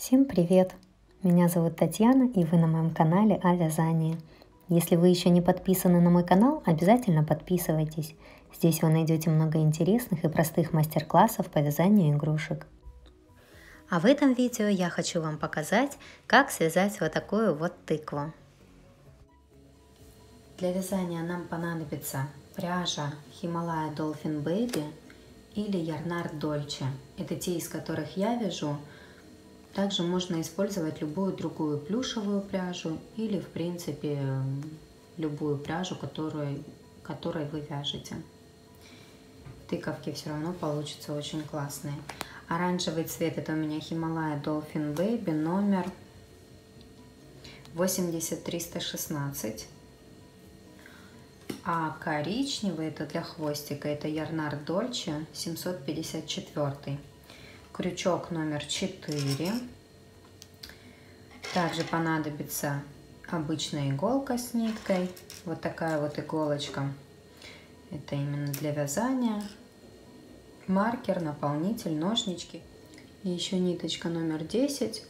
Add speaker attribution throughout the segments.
Speaker 1: Всем привет! Меня зовут Татьяна, и вы на моем канале о вязании. Если вы еще не подписаны на мой канал, обязательно подписывайтесь. Здесь вы найдете много интересных и простых мастер-классов по вязанию игрушек. А в этом видео я хочу вам показать, как связать вот такую вот тыкву. Для вязания нам понадобится пряжа Himalaya Dolphin Baby или Yarnart Dolce. Это те, из которых я вяжу. Также можно использовать любую другую плюшевую пряжу или, в принципе, любую пряжу, которой вы вяжете. Тыковки все равно получатся очень классные. Оранжевый цвет — это у меня Himalaya Dolphin Baby номер 80316. А коричневый — это для хвостика, это Yarnart Dolce 754. Крючок номер 4. Также понадобится обычная иголка с ниткой. Вот такая вот иголочка. Это именно для вязания. Маркер, наполнитель, ножнички. И еще ниточка номер 10.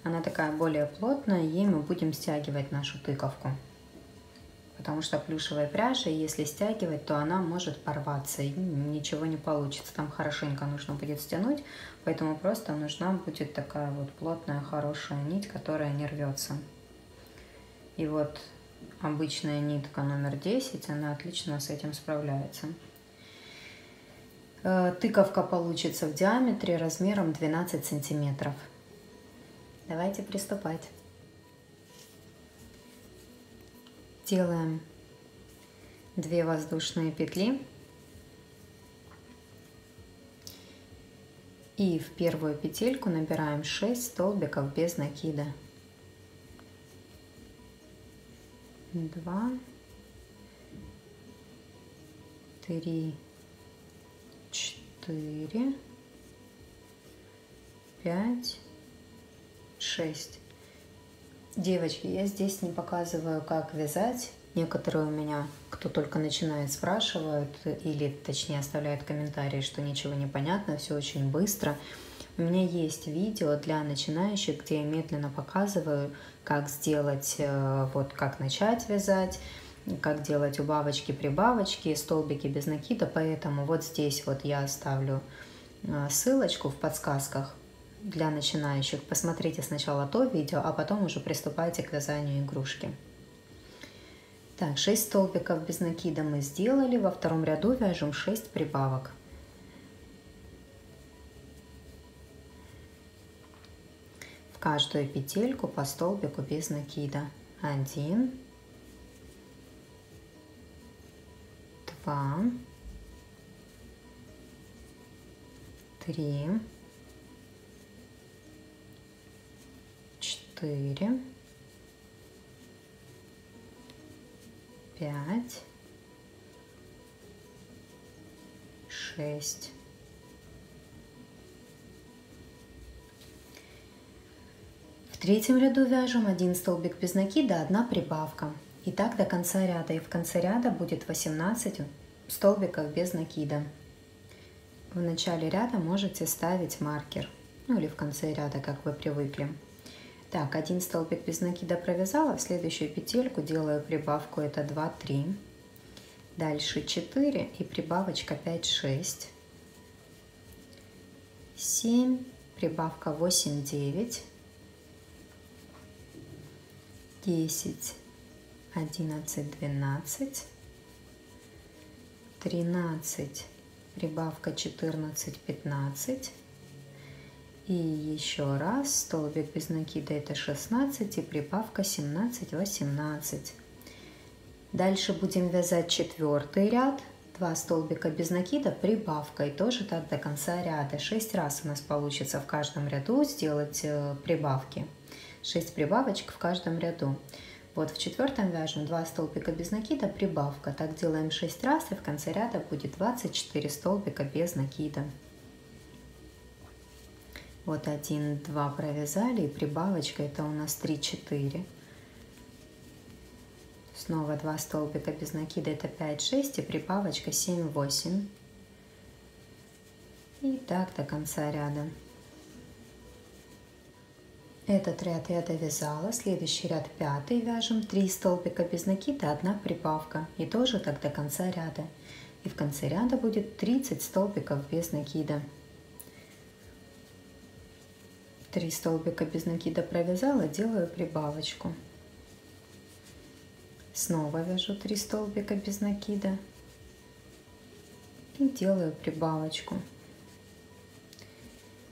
Speaker 1: Она такая более плотная. Ей мы будем стягивать нашу тыковку. Потому что плюшевая пряжа, если стягивать, то она может порваться, и ничего не получится. Там хорошенько нужно будет стянуть, поэтому просто нужна будет такая вот плотная, хорошая нить, которая не рвется. И вот обычная нитка номер 10, она отлично с этим справляется. Тыковка получится в диаметре размером 12 сантиметров. Давайте приступать. Делаем 2 воздушные петли и в первую петельку набираем 6 столбиков без накида. 2, 3, 4, 5, 6. Девочки, я здесь не показываю, как вязать. Некоторые у меня, кто только начинает, спрашивают или точнее оставляют комментарии, что ничего не понятно, все очень быстро. У меня есть видео для начинающих, где я медленно показываю, как сделать, вот как начать вязать, как делать убавочки, прибавочки, столбики без накида. Поэтому вот здесь вот я оставлю ссылочку в подсказках для начинающих. Посмотрите сначала то видео, а потом уже приступайте к вязанию игрушки. Так, 6 столбиков без накида мы сделали. Во втором ряду вяжем 6 прибавок. В каждую петельку по столбику без накида. 1, 2, 3, 4, 5, 6. В третьем ряду вяжем 1 столбик без накида, 1 прибавка. И так до конца ряда. И в конце ряда будет 18 столбиков без накида. В начале ряда можете ставить маркер. Ну или в конце ряда, как вы привыкли. Так, 1 столбик без накида провязала, в следующую петельку делаю прибавку, это 2, 3, дальше 4 и прибавочка 5, 6, 7, прибавка 8, 9, 10, 11, 12, 13, прибавка 14, 15, и еще раз столбик без накида, это 16 и прибавка 17, 18. Дальше будем вязать 4-й ряд, 2 столбика без накида, прибавка, и тоже так до конца ряда. 6 раз у нас получится в каждом ряду сделать прибавки. 6 прибавочек в каждом ряду. Вот в 4-м вяжем 2 столбика без накида, прибавка. Так делаем 6 раз, и в конце ряда будет 24 столбика без накида. Вот 1, 2 провязали, и прибавочка это у нас 3, 4. Снова 2 столбика без накида, это 5, 6, и прибавочка 7, 8. И так до конца ряда. Этот ряд я довязала, следующий ряд 5 вяжем 3 столбика без накида, 1 прибавка, и тоже так до конца ряда. И в конце ряда будет 30 столбиков без накида. 3 столбика без накида провязала, делаю прибавочку. Снова вяжу 3 столбика без накида и делаю прибавочку.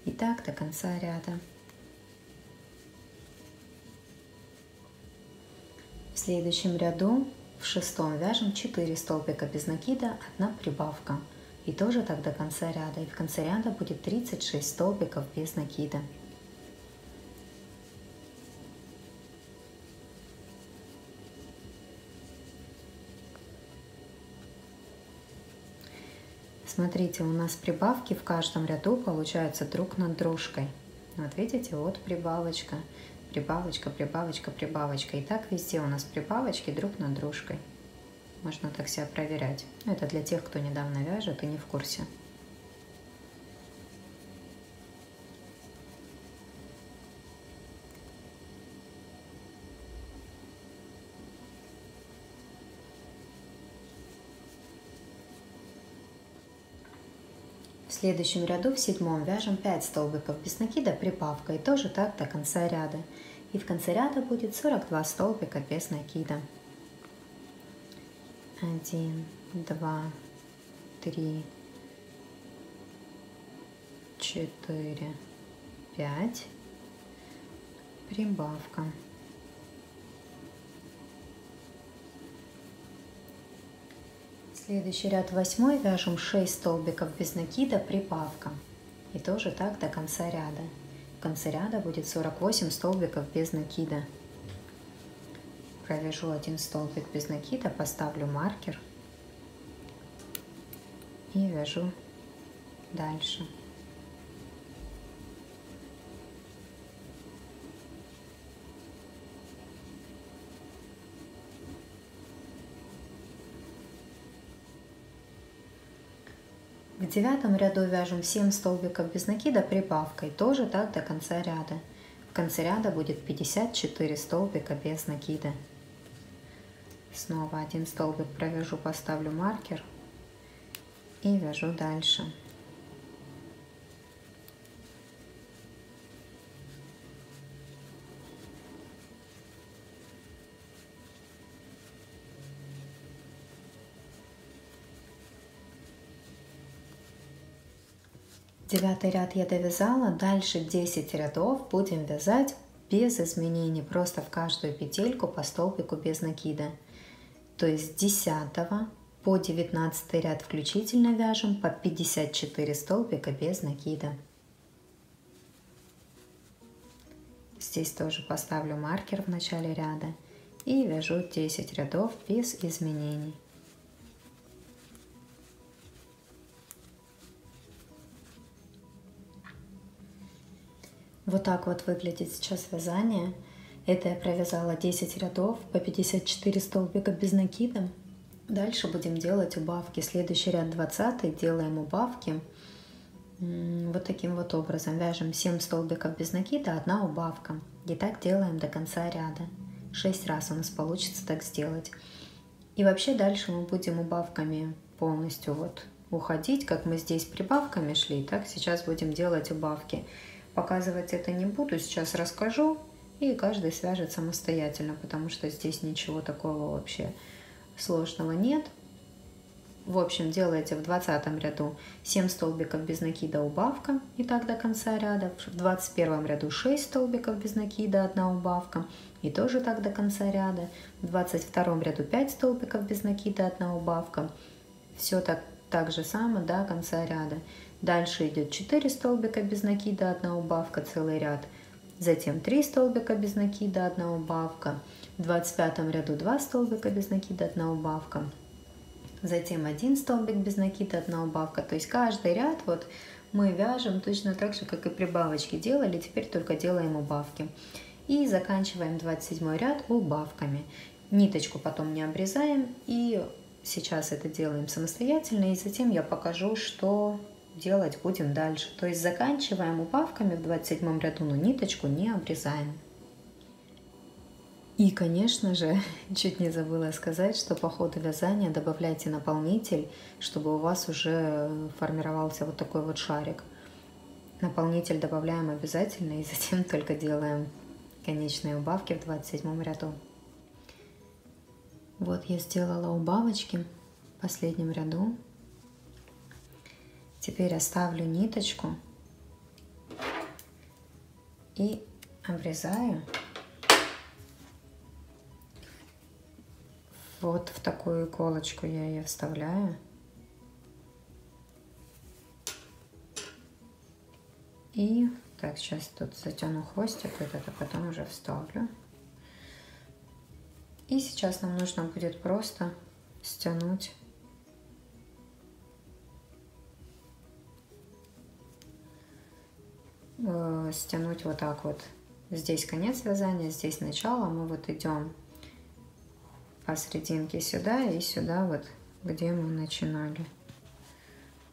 Speaker 1: И так до конца ряда. В следующем ряду, в 6-м, вяжем 4 столбика без накида, 1 прибавка. И тоже так до конца ряда. И в конце ряда будет 36 столбиков без накида. Смотрите, у нас прибавки в каждом ряду получаются друг над дружкой. Вот видите, вот прибавочка, прибавочка, прибавочка, прибавочка. И так везде у нас прибавочки друг над дружкой. Можно так себя проверять. Это для тех, кто недавно вяжет и не в курсе. В следующем ряду, в 7-м, вяжем 5 столбиков без накида, прибавка. И тоже так до конца ряда. И в конце ряда будет 42 столбика без накида. 1, 2, 3, 4, 5. Прибавка. Следующий ряд 8 вяжем 6 столбиков без накида, прибавка. И тоже так до конца ряда. В конце ряда будет 48 столбиков без накида. Провяжу 1 столбик без накида, поставлю маркер и вяжу дальше. В 9-м ряду вяжем 7 столбиков без накида, прибавкой, тоже так до конца ряда. В конце ряда будет 54 столбика без накида. Снова 1 столбик провяжу, поставлю маркер и вяжу дальше. Девятый ряд я довязала, дальше 10 рядов будем вязать без изменений, просто в каждую петельку по столбику без накида. То есть с 10 по 19 ряд включительно вяжем по 54 столбика без накида. Здесь тоже поставлю маркер в начале ряда и вяжу 10 рядов без изменений. Вот так вот выглядит сейчас вязание. Это я провязала 10 рядов по 54 столбика без накида. Дальше будем делать убавки. Следующий ряд 20, делаем убавки. Вот таким вот образом. Вяжем 7 столбиков без накида, 1 убавка. И так делаем до конца ряда. 6 раз у нас получится так сделать. И вообще дальше мы будем убавками полностью вот уходить, как мы здесь прибавками шли, так сейчас будем делать убавки. Показывать это не буду, сейчас расскажу, и каждый свяжет самостоятельно, потому что здесь ничего такого вообще сложного нет. В общем, делаете в 20 ряду 7 столбиков без накида, убавка, и так до конца ряда. В 21 ряду 6 столбиков без накида, 1 убавка, и тоже так до конца ряда. В 22 ряду 5 столбиков без накида, 1 убавка. Все так же само до конца ряда. Дальше идет 4 столбика без накида, 1 убавка, целый ряд. Затем 3 столбика без накида, 1 убавка. В 25 ряду 2 столбика без накида, 1 убавка. Затем 1 столбик без накида, 1 убавка. То есть каждый ряд вот мы вяжем точно так же, как и прибавочки делали, теперь только делаем убавки. И заканчиваем 27 ряд убавками. Ниточку потом не обрезаем, и сейчас это делаем самостоятельно, и затем я покажу, что делать будем дальше. То есть заканчиваем убавками в 27 ряду, но ниточку не обрезаем. И, конечно же, чуть не забыла сказать, что по ходу вязания добавляйте наполнитель, чтобы у вас уже формировался вот такой вот шарик. Наполнитель добавляем обязательно и затем только делаем конечные убавки в 27 ряду. Вот я сделала убавочки в последнем ряду. Теперь оставлю ниточку и обрезаю вот в такую иголочку, я ее вставляю. И так, сейчас тут затяну хвостик этот, а потом уже вставлю. И сейчас нам нужно будет просто стянуть вот так вот. Здесь конец вязания, здесь начало. Мы вот идем посерединке сюда и сюда вот, где мы начинали.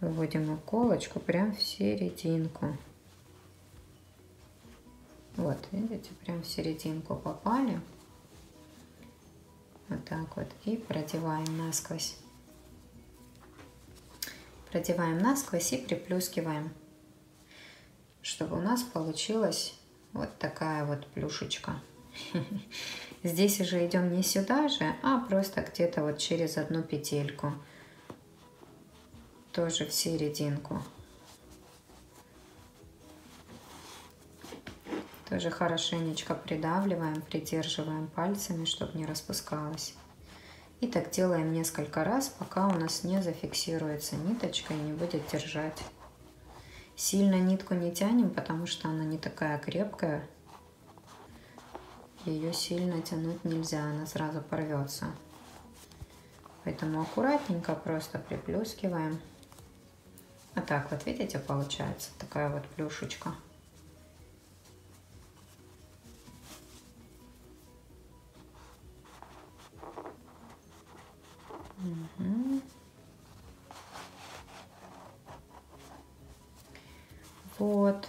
Speaker 1: Выводим иголочку прям в серединку. Вот, видите, прям в серединку попали. Вот так вот. И продеваем насквозь. Продеваем насквозь и приплюскиваем, чтобы у нас получилась вот такая вот плюшечка. Здесь уже идем не сюда же, а просто где-то вот через одну петельку. Тоже в серединку. Тоже хорошенечко придавливаем, придерживаем пальцами, чтобы не распускалось. И так делаем несколько раз, пока у нас не зафиксируется ниточка и не будет держать. Сильно нитку не тянем, потому что она не такая крепкая. Ее сильно тянуть нельзя, она сразу порвется. Поэтому аккуратненько просто приплюскиваем. А так вот, видите, получается такая вот плюшечка. Угу. Вот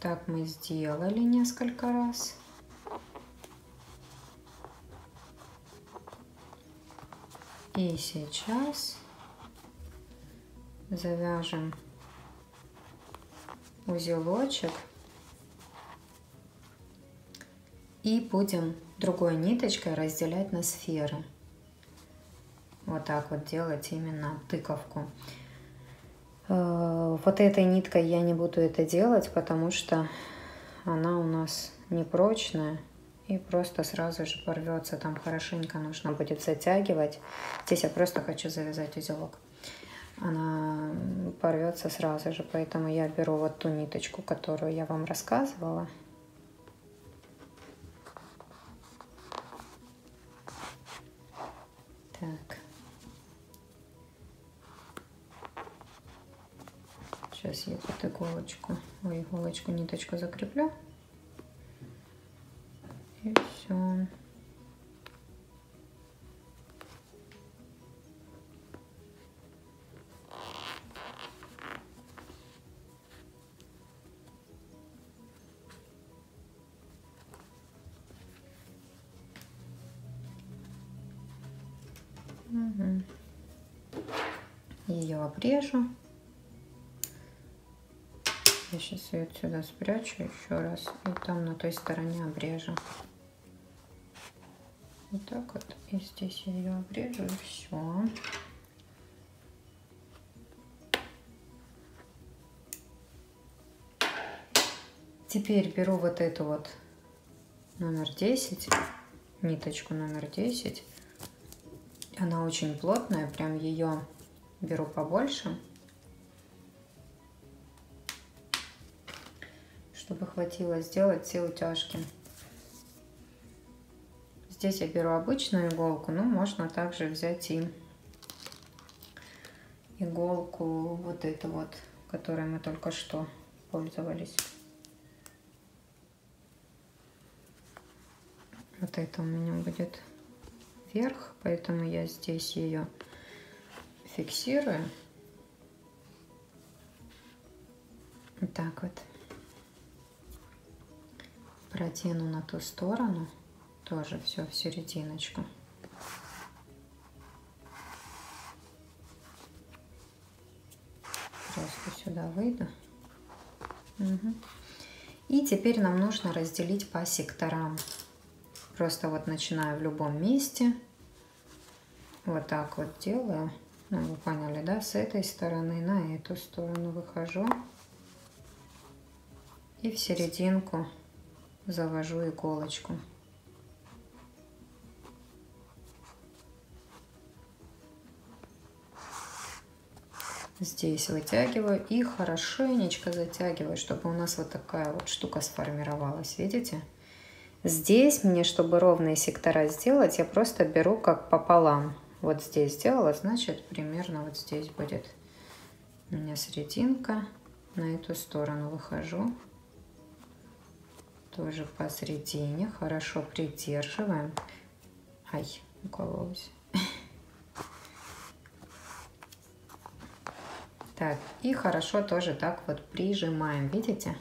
Speaker 1: так мы сделали несколько раз. И сейчас завяжем узелочек и будем другой ниточкой разделять на сферы. Вот так вот делать именно тыковку. Вот этой ниткой я не буду это делать, потому что она у нас непрочная и просто сразу же порвется. Там хорошенько нужно будет затягивать. Здесь я просто хочу завязать узелок. Она порвется сразу же, поэтому я беру вот ту ниточку, которую я вам рассказывала. Так. Сейчас я тут иголочку, ниточку закреплю. И все. Угу. Ее обрежу. Я сейчас ее отсюда спрячу еще раз. И там на той стороне обрежу. Вот так вот. И здесь я ее обрежу, и все. Теперь беру вот эту вот номер 10, ниточку номер 10. Она очень плотная, прям ее беру побольше, чтобы хватило сделать все утяжки. Здесь я беру обычную иголку, но можно также взять и иголку вот эту вот, которой мы только что пользовались. Вот это у меня будет вверх, поэтому я здесь ее фиксирую. так вот протяну на ту сторону, тоже все в серединочку. Просто сюда выйду. Угу. И теперь нам нужно разделить по секторам. Просто вот начинаю в любом месте. Вот так вот делаю. Ну, вы поняли, да? С этой стороны на эту сторону выхожу. И в серединку завожу иголочку. Здесь вытягиваю и хорошенечко затягиваю, чтобы у нас вот такая вот штука сформировалась. Видите? Здесь мне, чтобы ровные сектора сделать, я просто беру как пополам. Вот здесь сделала, значит, примерно вот здесь будет у меня серединка. На эту сторону выхожу. Тоже посередине. Хорошо придерживаем. Ай, укололась. Так, и хорошо тоже так вот прижимаем, видите?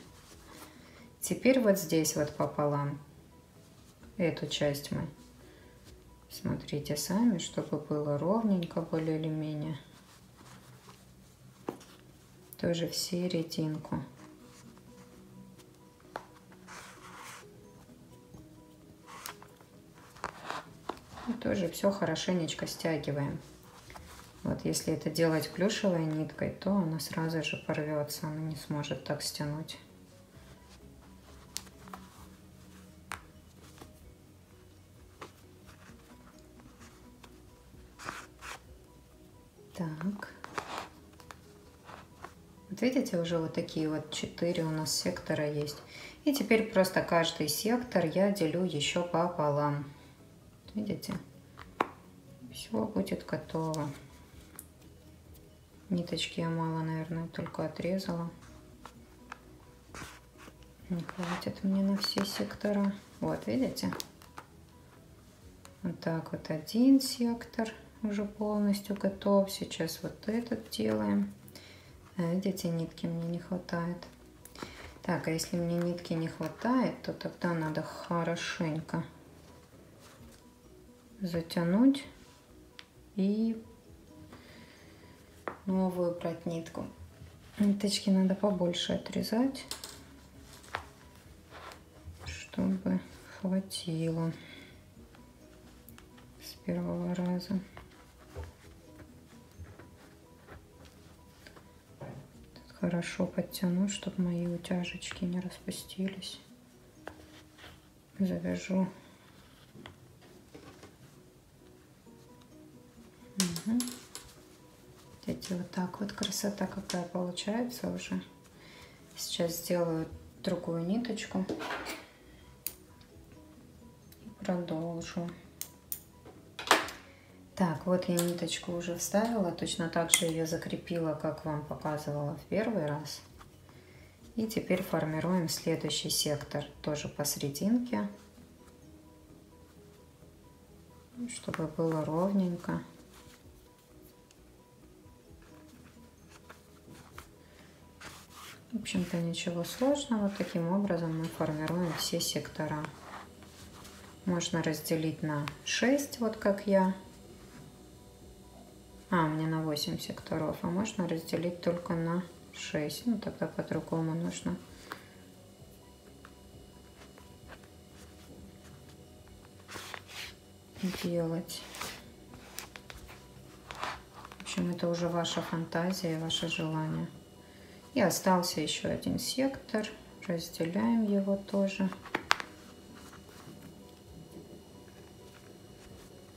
Speaker 1: Теперь вот здесь вот пополам. Эту часть мы смотрите сами, чтобы было ровненько более или менее. Тоже в серединку. И тоже все хорошенечко стягиваем. Вот если это делать плюшевой ниткой, то она сразу же порвется, она не сможет так стянуть. Так. Вот видите, уже вот такие вот 4 у нас сектора есть. И теперь просто каждый сектор я делю еще пополам. Видите? Все будет готово. Ниточки я мало, наверное, только отрезала. Не хватит мне на все сектора. Вот, видите? Вот так вот один сектор уже полностью готов. Сейчас вот этот делаем. А видите, нитки мне не хватает. Так, а если мне нитки не хватает, то тогда надо хорошенько затянуть и новую брать нитку. Ниточки надо побольше отрезать, чтобы хватило с первого раза. Тут хорошо подтяну, чтобы мои утяжечки не распустились. Завяжу. Угу. Видите, вот так вот красота какая получается уже. Сейчас сделаю другую ниточку и продолжу. Так, вот я ниточку уже вставила, точно так же ее закрепила, как вам показывала в первый раз. И теперь формируем следующий сектор, тоже посерединке, чтобы было ровненько. В общем-то, ничего сложного. Таким образом мы формируем все сектора. Можно разделить на 6, вот как я. Мне на 8 секторов. А можно разделить только на 6. Ну, тогда по-другому нужно. Делать. В общем, это уже ваша фантазия, ваше желание. И остался еще один сектор. Разделяем его тоже.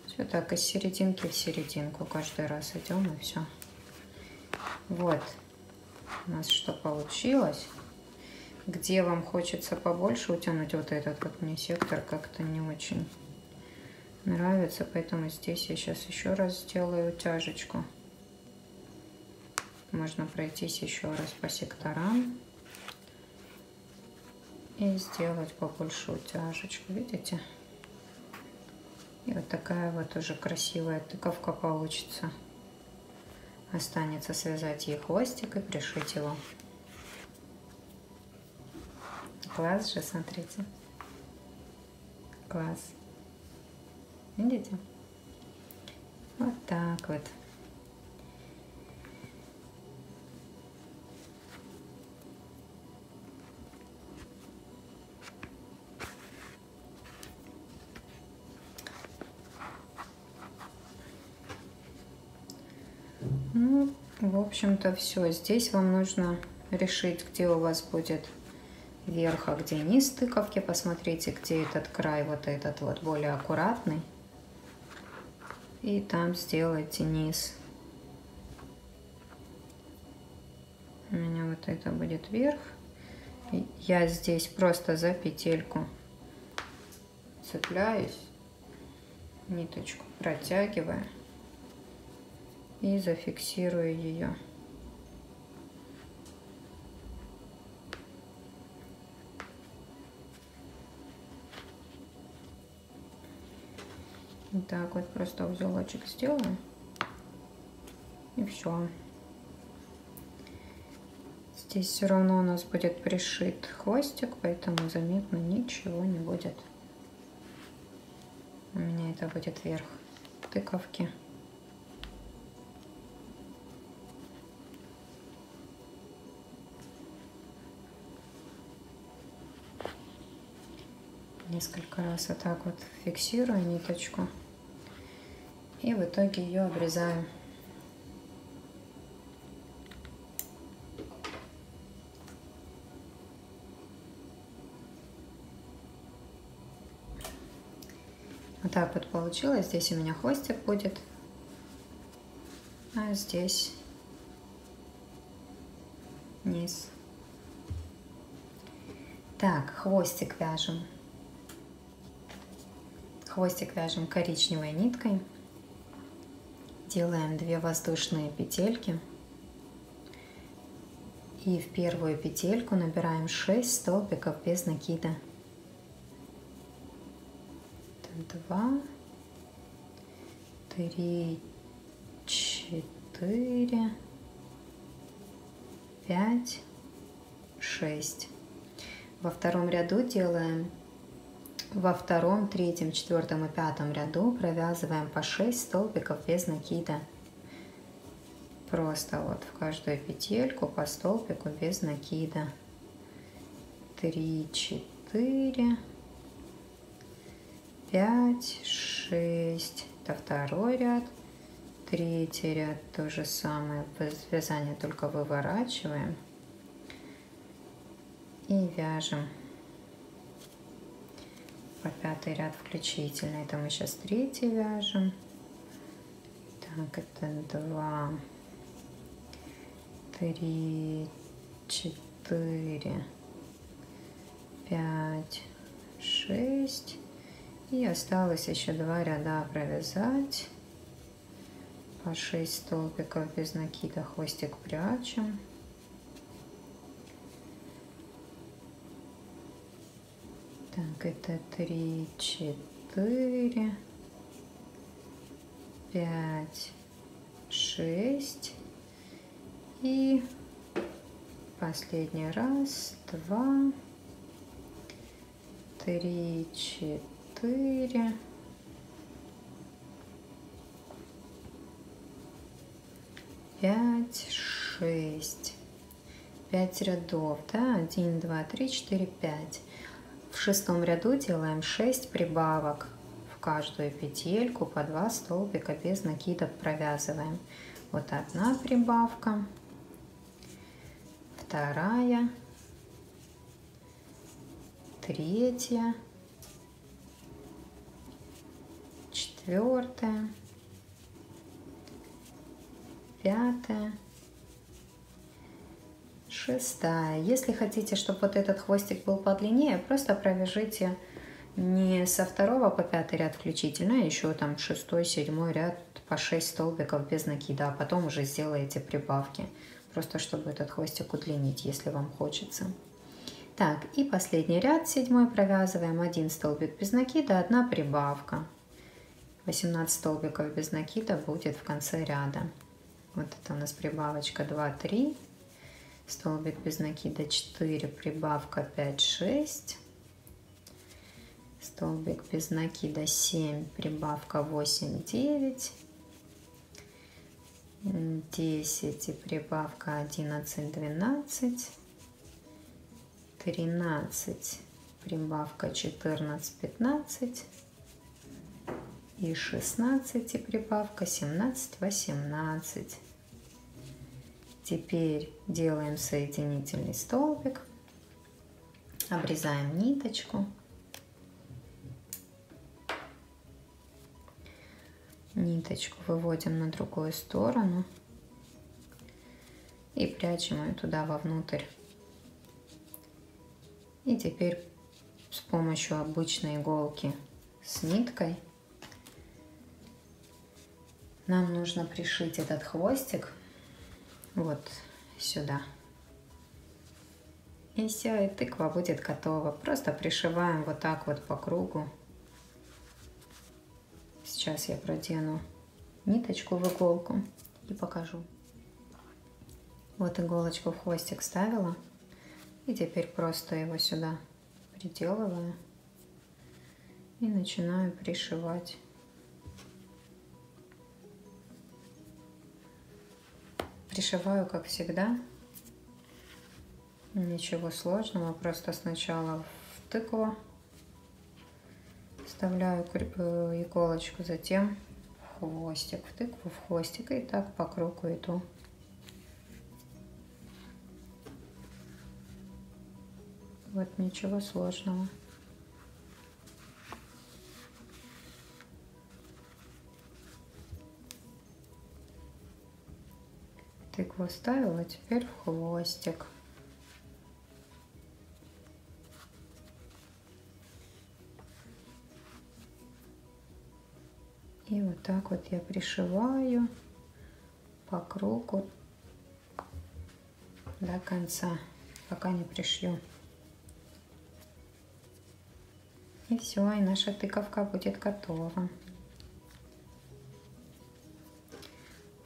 Speaker 1: Все так, из серединки в серединку каждый раз идем, и все. Вот у нас что получилось. Где вам хочется побольше утянуть, вот этот вот мне сектор как-то не очень нравится, поэтому здесь я сейчас еще раз сделаю утяжечку. Можно пройтись еще раз по секторам и сделать побольше утяжечку, видите? И вот такая вот уже красивая тыковка получится. Останется связать ей хвостик и пришить его. Класс же, смотрите. Класс. Видите? Вот так вот. Ну, в общем-то, все. Здесь вам нужно решить, где у вас будет верх, а где низ тыковки. Посмотрите, где этот край, вот этот вот более аккуратный. И там сделайте низ. У меня вот это будет верх. Я здесь просто за петельку цепляюсь, ниточку протягиваю и зафиксирую ее. Вот так вот просто узелочек сделаю, и все. Здесь все равно у нас будет пришит хвостик, поэтому заметно ничего не будет. У меня это будет верх тыковки. Несколько раз вот так вот фиксирую ниточку и в итоге ее обрезаю. Вот так вот получилось. Здесь у меня хвостик будет, а здесь низ. Так, хвостик вяжем. Хвостик вяжем коричневой ниткой. Делаем 2 воздушные петельки. И в первую петельку набираем 6 столбиков без накида. 2, 3, 4, 5, 6. Во втором ряду делаем, во втором, третьем, четвертом и пятом ряду провязываем по 6 столбиков без накида. Просто вот в каждую петельку по столбику без накида. 3, 4, 5, 6. Это второй ряд. Третий ряд то же самое. Вязание только выворачиваем. И вяжем по 5-й ряд включительно. Это мы сейчас 3-й вяжем. Так, это 2, 3, 4, 5, 6. И осталось еще 2 ряда провязать. По 6 столбиков без накида, хвостик прячем. Так, это 3, 4, 5, 6. И последний раз. 2, 3, 4, 5, 6. 5 рядов, да? 1, 2, 3, 4, 5. В 6-м ряду делаем 6 прибавок. В каждую петельку по 2 столбика без накида провязываем. Вот одна прибавка, вторая, третья, четвертая, пятая, шестая. Если хотите, чтобы вот этот хвостик был подлиннее, просто провяжите не со 2 по 5 ряд включительно, а еще там 6, 7 ряд по 6 столбиков без накида, а потом уже сделаете прибавки. Просто чтобы этот хвостик удлинить, если вам хочется. Так, и последний ряд, 7-й, провязываем 1 столбик без накида, 1 прибавка. 18 столбиков без накида будет в конце ряда. Вот это у нас прибавочка 2, 3. столбик без накида 4, прибавка 5, 6, столбик без накида 7, прибавка 8, 9, 10 и прибавка 11, 12, 13, прибавка 14, 15 и 16 и прибавка 17, 18. Теперь делаем соединительный столбик, обрезаем ниточку, ниточку выводим на другую сторону и прячем ее туда вовнутрь. И теперь с помощью обычной иголки с ниткой нам нужно пришить этот хвостик вот сюда. И все, и тыква будет готова. Просто пришиваем вот так вот по кругу. Сейчас я продену ниточку в иголку и покажу. Вот иголочку в хвостик ставила. И теперь просто его сюда приделываю и начинаю пришивать. Пришиваю, как всегда. Ничего сложного, просто сначала в тыкву вставляю иголочку, затем в хвостик, в тыкву, в хвостик, и так по кругу иду. Вот ничего сложного. Тыкву вставила, теперь в хвостик. И вот так вот я пришиваю по кругу до конца, пока не пришью. И все, и наша тыковка будет готова.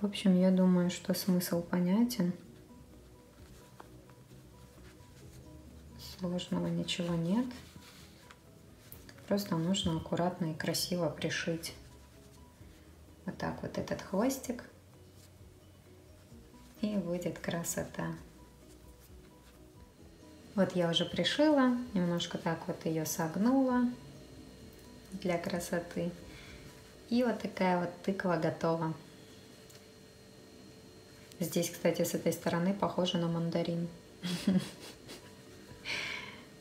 Speaker 1: В общем, я думаю, что смысл понятен. Сложного ничего нет. Просто нужно аккуратно и красиво пришить вот так вот этот хвостик. И будет красота. Вот я уже пришила, немножко так вот ее согнула для красоты. И вот такая вот тыква готова. Здесь, кстати, с этой стороны похоже на мандарин.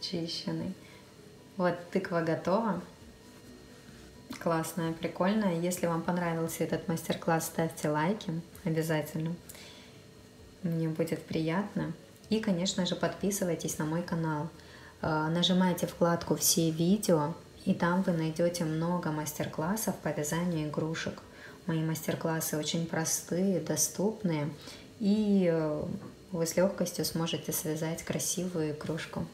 Speaker 1: Чищенный. Вот тыква готова. Классная, прикольная. Если вам понравился этот мастер-класс, ставьте лайки обязательно. Мне будет приятно. И, конечно же, подписывайтесь на мой канал. Нажимайте вкладку «Все видео», и там вы найдете много мастер-классов по вязанию игрушек. Мои мастер-классы очень простые, доступные, и вы с легкостью сможете связать красивую игрушку.